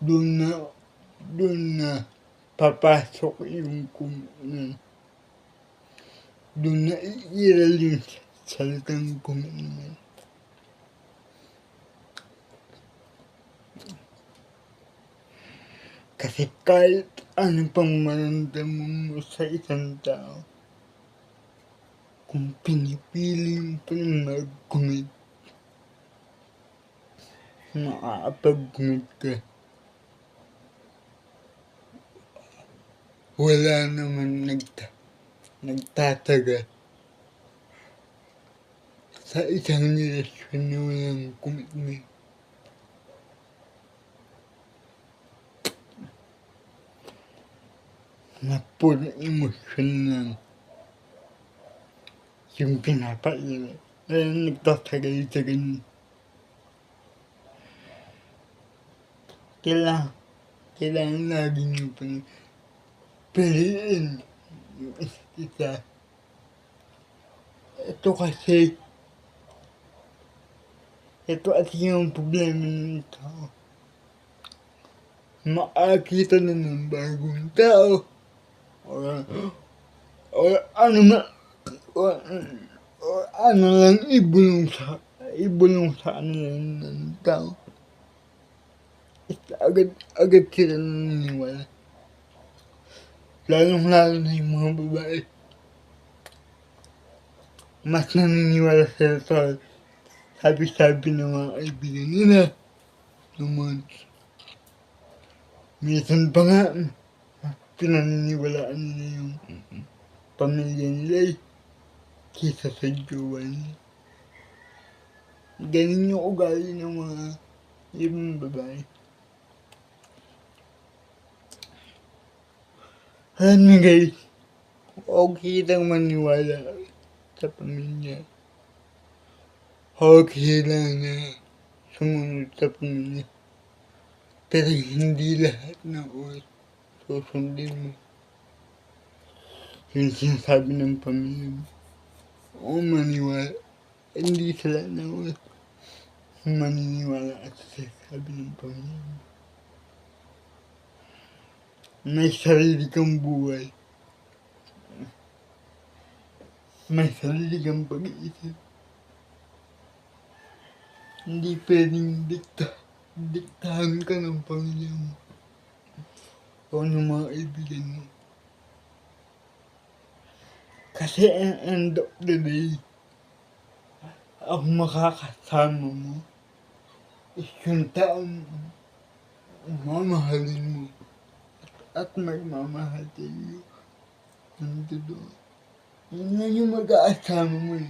[SPEAKER 1] Doon na papasok yung doon na iiral yung salitang commitment. Kasi kahit ano pang maramdaman mo sa isang tao, kung pinipili mo pa rin mag-commit, makakapag-commit ka. Wala naman nagtataga sa isang relasyon na walang commitment. Na puro emosyon lang yung pinapailan. Kaya nagtatagal-tagal. Kailangan lagi nyo pang piliin yung isa't isa. Ito kasi yung problema ng tao. Makakita na ng bagong tao. O ano lang ibulong sa kanila ng tao. Agad sila naniniwala. Lalong-lalo na yung mga babae. Mas naniniwala sila sa sabi-sabi ng mga kaibigan nila. Minsan pa nga, pinaniniwalaan nila yung pamilya nila kaysa sa jowa nila. Ganun yung ugali ng mga ibang babae. Alam niyo guys, okay lang maniwala sa pamilya. Okay lang na sumunod sa pamilya. Pero hindi lahat ng oras susundin mo yung sinasabi ng pamilya mo. O maniwala, hindi sa lahat ng oras maniniwala at sinasabi ng pamilya mo. May sarili kang buhay. May sarili kang pag-iisip. Hindi pwedeng diktahan ka ng pamilya mo o ng mga kaibigan mo. Kasi ang end of the day, ang makakasama mo is yung taong mamahalin mo at magmamahal sa iyo ng totoo. Yun lang yung mag-aasama mo eh.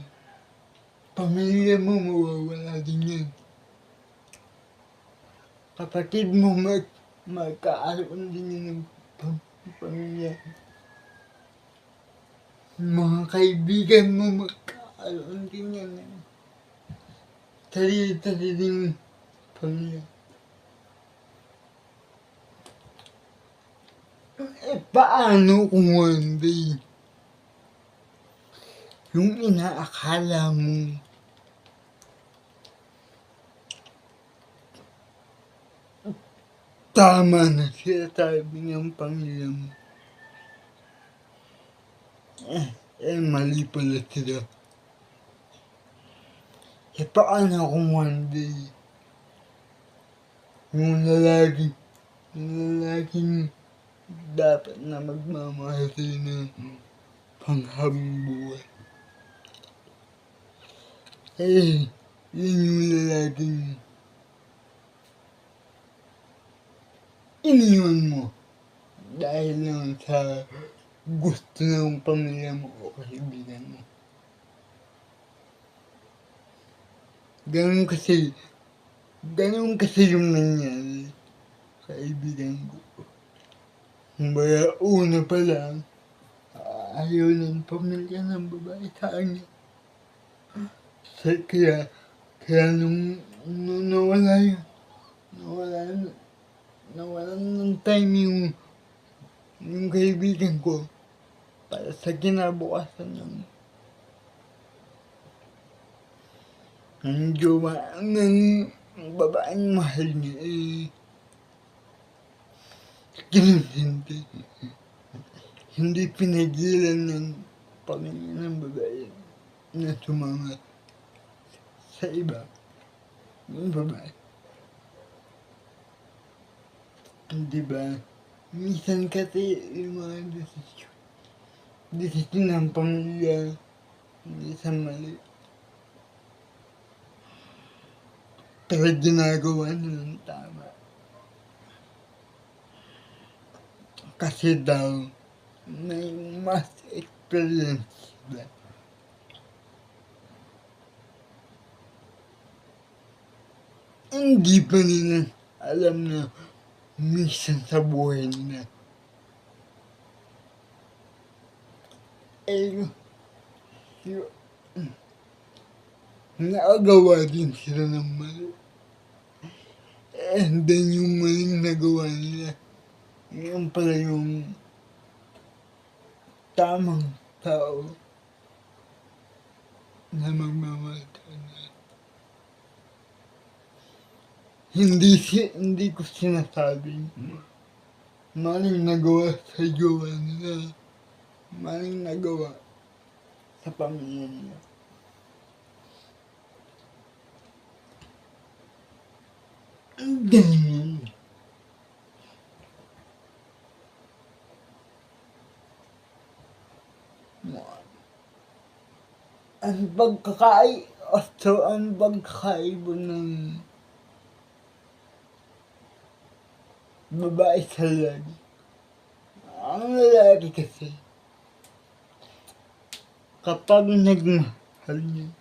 [SPEAKER 1] Pamilya mo mawawala din yan. Kapatid mo magkakaroon din yan ng pamilya. Mga kaibigan mo magkakaroon din yan ng sarili-sariling pamilya. Paano kung one day, yung inaakala mo tama na sinasabi ng pamilya mo, mali pala sila. Paano kung one day, yung lalaking dapat na magmamahal sa'yo ng panghabang buhay. Yun yung lalaking iniwan mo dahil lang sa gusto ng pamilya mo o kaibigan mo. Ganun kasi yung nangyari sa kaibigan ko. Kumbaga, una pa lang, ayaw ng pamilya ng babae sa kanya. Kaya nung nawala ng time yung kaibigan ko para sa kinabukasan ng jowa ng babaeng mahal niya kinusindi. Hindi pinagilan ng Panginoon ng babae na sumama sa iba. Yung babae. Di ba? Minsan kasi yung mga desisyon ng pamilya, hindi sa mali. Pero ginagawa nilang tama. Kasi daw, may mas experience sila. Hindi pa nila alam na minsan sa buhay nila. Eh, nakagawa din sila ng mali. And then yung maling nagawa nila, yun pala yung tamang tao na magmamahal ka na. Hindi ko sinasabing maling nagawa sa jowa nila, maling nagawa sa pamilya nila. Ganyan. Ang pagkakaiba ng babae sa lalaki. Ang lalaki kasi, kapag nagmahal niya,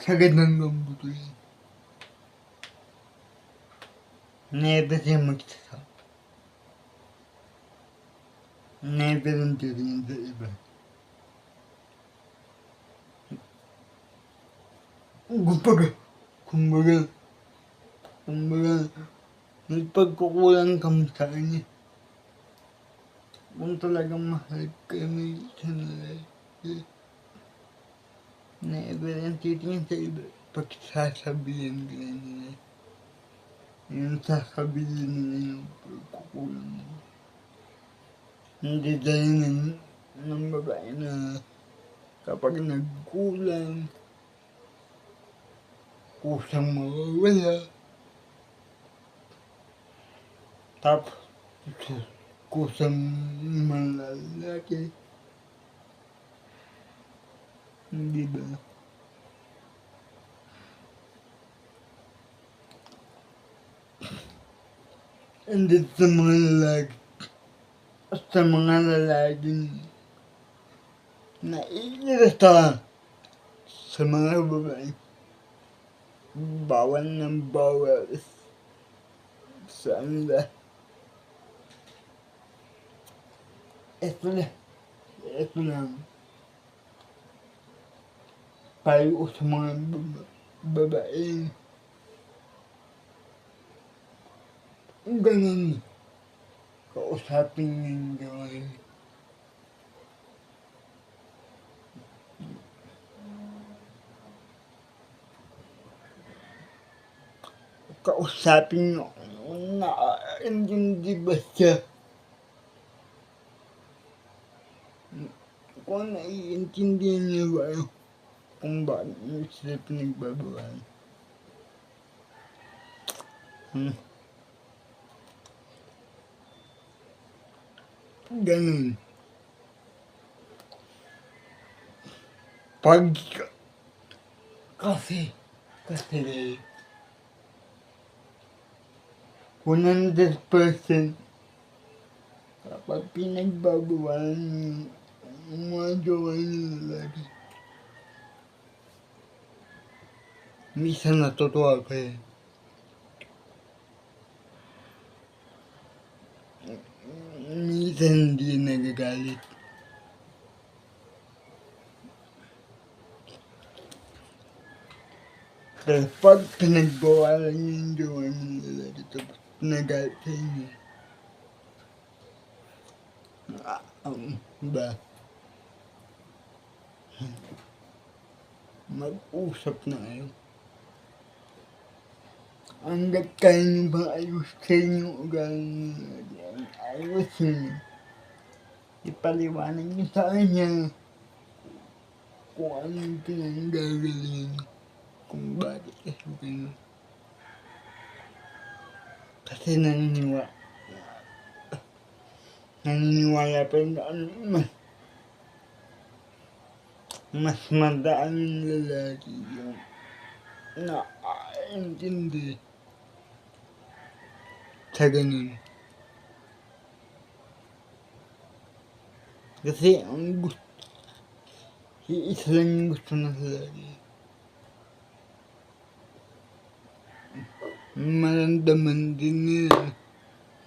[SPEAKER 1] sagad ng gambuto yan. Never siya magsasabi. Never ang titingin sa iba. Kumbaga, may pagkukulang ka sa kanya. Kung talagang mahal ka, may isang lalaki. Never ang titingin sa iba. Pagsasabihin ka nila. Yung sasabihin nila yung pagkukulang mo. Hindi dahil ng babae na kapag nagkulang, kusang mawawala. Tapos, kusang malalaki. Hindi ba? And then sa mga lalaking naiirita sa mga babae, bawal ng bawal sa kanila. Ito lang. Payo sa mga babae. Ganun. Kausapin yung gawin. Kausapin nyo na hindi ba siya kung naiintindihan niyo ba kung bakit mo sila pinagbabawal. Ganun. Kasi 100% kapag pinagbabawalan yung mga jowa ng lalaki, minsan natutuwa kayo. Minsan hindi nagagalit. Pero pag pinagbawalan yung jowa ng lalaki, tapos nagalit sa inyo, ba? Mag-usap na kayo. hangga't kaya niyo bang ayusin yung ugali niyo, ayusin niyo. Ipaliwanag niyo sa kanya kung anong pinanggagalingan niyo, kung bakit kayo ganun. Kasi naniniwala pa rin ako mas madaaming lalaki yung nakaintindi sa ganun. Kasi ang gusto, iisa lang yung gusto ng lalaki. Maramdaman din nila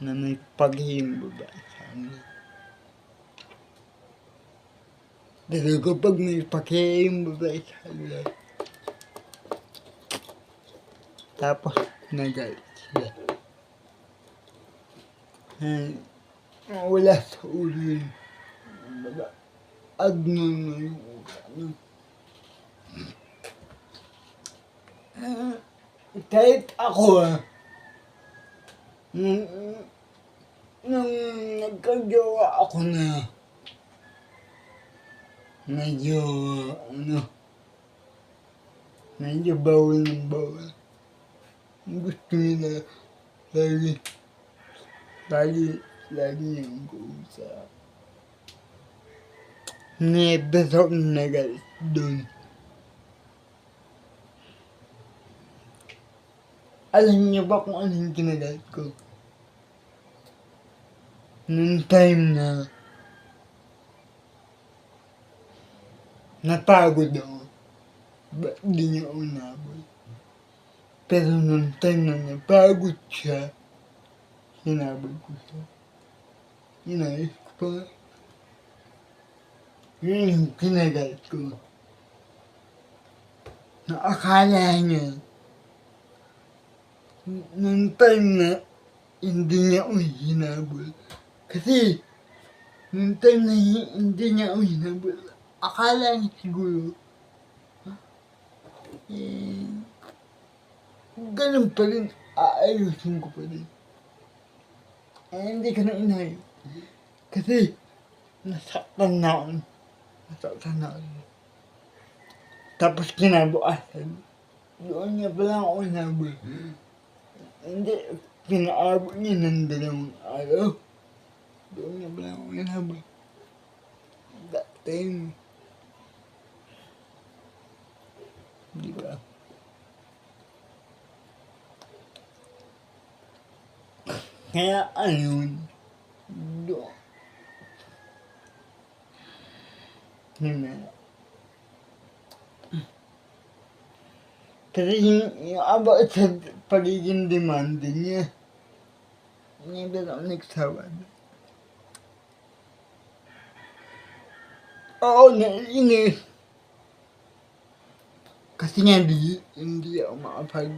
[SPEAKER 1] na may paghihing babae sa kanila. Pero kapag may paghihing babae sa kanila, tapos nagalit sila, wala sa ulo yun. Abnormal yung utak niyo. Kahit ako nung nagkagawa ako na medyo bawal ng bawal. Gusto nila lagi niyang kausap. Never ako nagalit doon. Alam niyo ba kung anong kinagalit ko? Noong time na napagod ako, ba't di niya ako nabol? Pero noong time na napagod siya, sinabol ko siya. Inayos ko pa. Yun yung kinagalit ko. Na akala niya, noong time na hindi niya ako hinabol. Kasi, noong time na hindi niya ako hinabol, akala niya siguro, ganun pa rin, aayusin ko pa rin. Hindi ko na inayos. Kasi, nasaktan na ako. Tapos kinabukasan, doon niya pala ako hinabol. Hindi, pinaabot niya ng 2 araw. Doon niya pala ako hinabol. That time. Di ba? Kaya ayun, doon. Kasi yung about sa pagiging demanding niya, hindi ako nagsawa. Oo, naiinis. Kasi nga hindi ako magaya.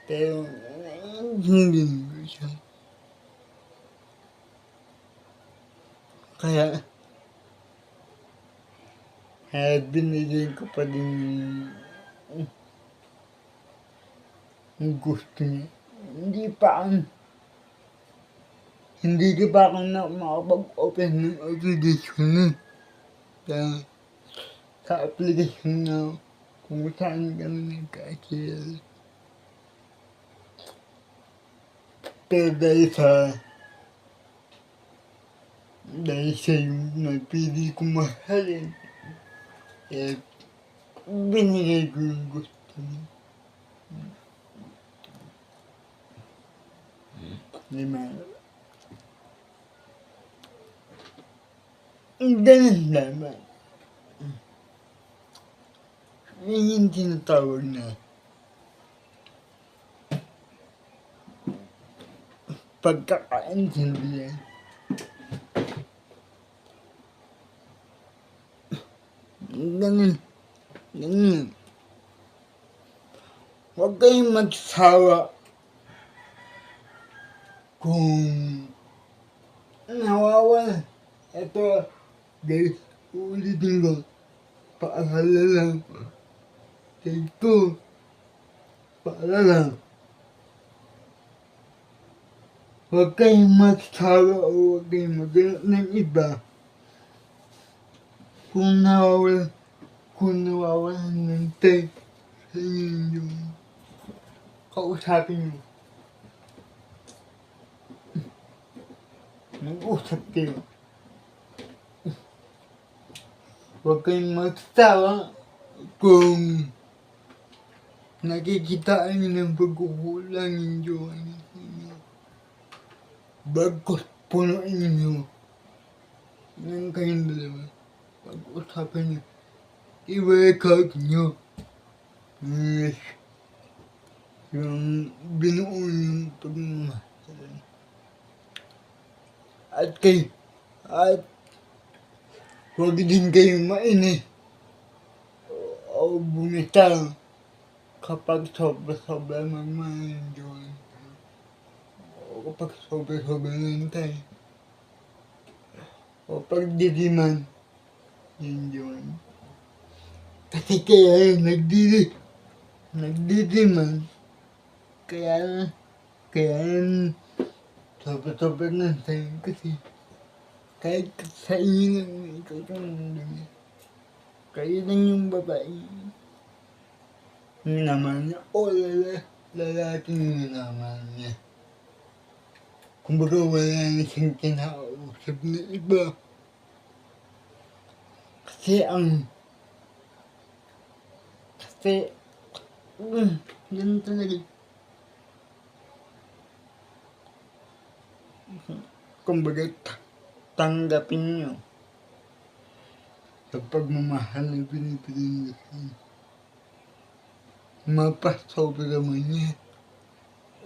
[SPEAKER 1] Pero naiintindihan ko siya. Kaya binigay ko pa din yung gusto niya. Hindi pa ako makapag-open ng application nun. Kaya sa application na kung saan kami nagkakilala. Pero dahil sa yung napili ko mahalin, binigay ko yung gusto niya. Diba? Ganun naman. Yun yung tinatawag na pagkakaintindihan. Ganun. Huwag kayong magsawa kung nawawala. Ito, guys, ulitin ko. Paalala lang. Take 2. Paalala. Huwag kayong magsawa o huwag kayong maghanap ng iba. Kung nawawalan ng time sa inyo, kausapin nyo. Mag-usap kayo. Huwag kayong magsawa kung nakikitaan nyo ng pagkukulang yung jowa ninyo. Bagkus punuin nyo ng kayong dalawa. Pag-usapan nyo. I-workout nyo. Yes. Yung binuo yung pagmamahalan. At huwag din kayong mainis o bumitaw kapag sobra-sobra magmahal yung jowa. O kapag sobra-sobra ng tayo. O pagdidiman yung jowa. Kasi kaya nagdidiman. Kaya sobra-sobra ng tayo kasi kahit sa inyo lang ikaw lang kayo lang yung babae naman niya o lalaking naman niya. Kumbaga wala na siyang kinakausap na iba. Kasi yan talaga. Kumbaga tanggapin nyo sa pagmamahal na binibigyan nyo sa inyo. Mapasobra man niya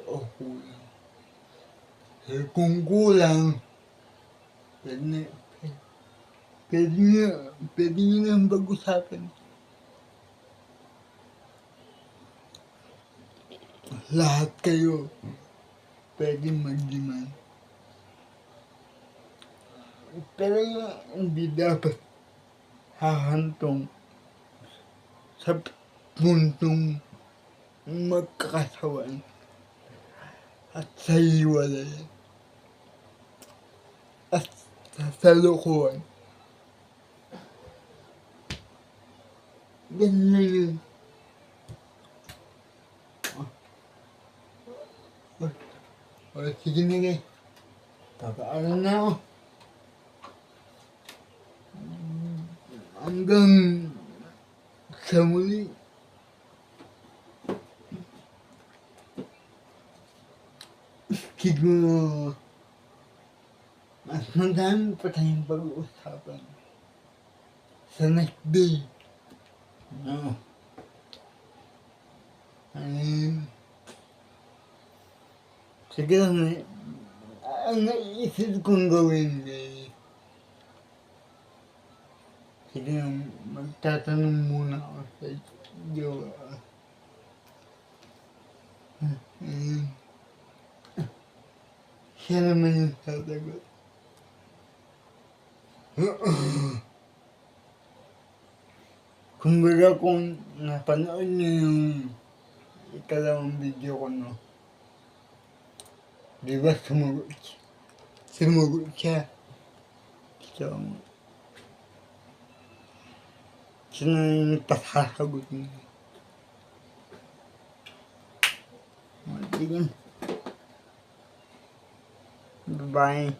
[SPEAKER 1] o kulang. Kung kulang, pwede nyo nang pag-usapan. Lahat kayo pwede mag-demand. Pero hindi dapat hahantong sa puntong magkakasawan at sa hiwalayan at sa salukuhan. Ganun na yun. Sige na guys. Papaalam na ako. Hanggang sa muli. Siguro mas madami pa tayong pag-uusapan sa next day. No. Siguro ang naisip kong gawin sige, magtatanong muna ako sa jowa. Siya naman yung sasagot. Kumbaga kung napanood niyo yung ikalawang video ko, no? Diba sumagot siya. So, siya na yung pasasagot niya. Sige. Bye-bye.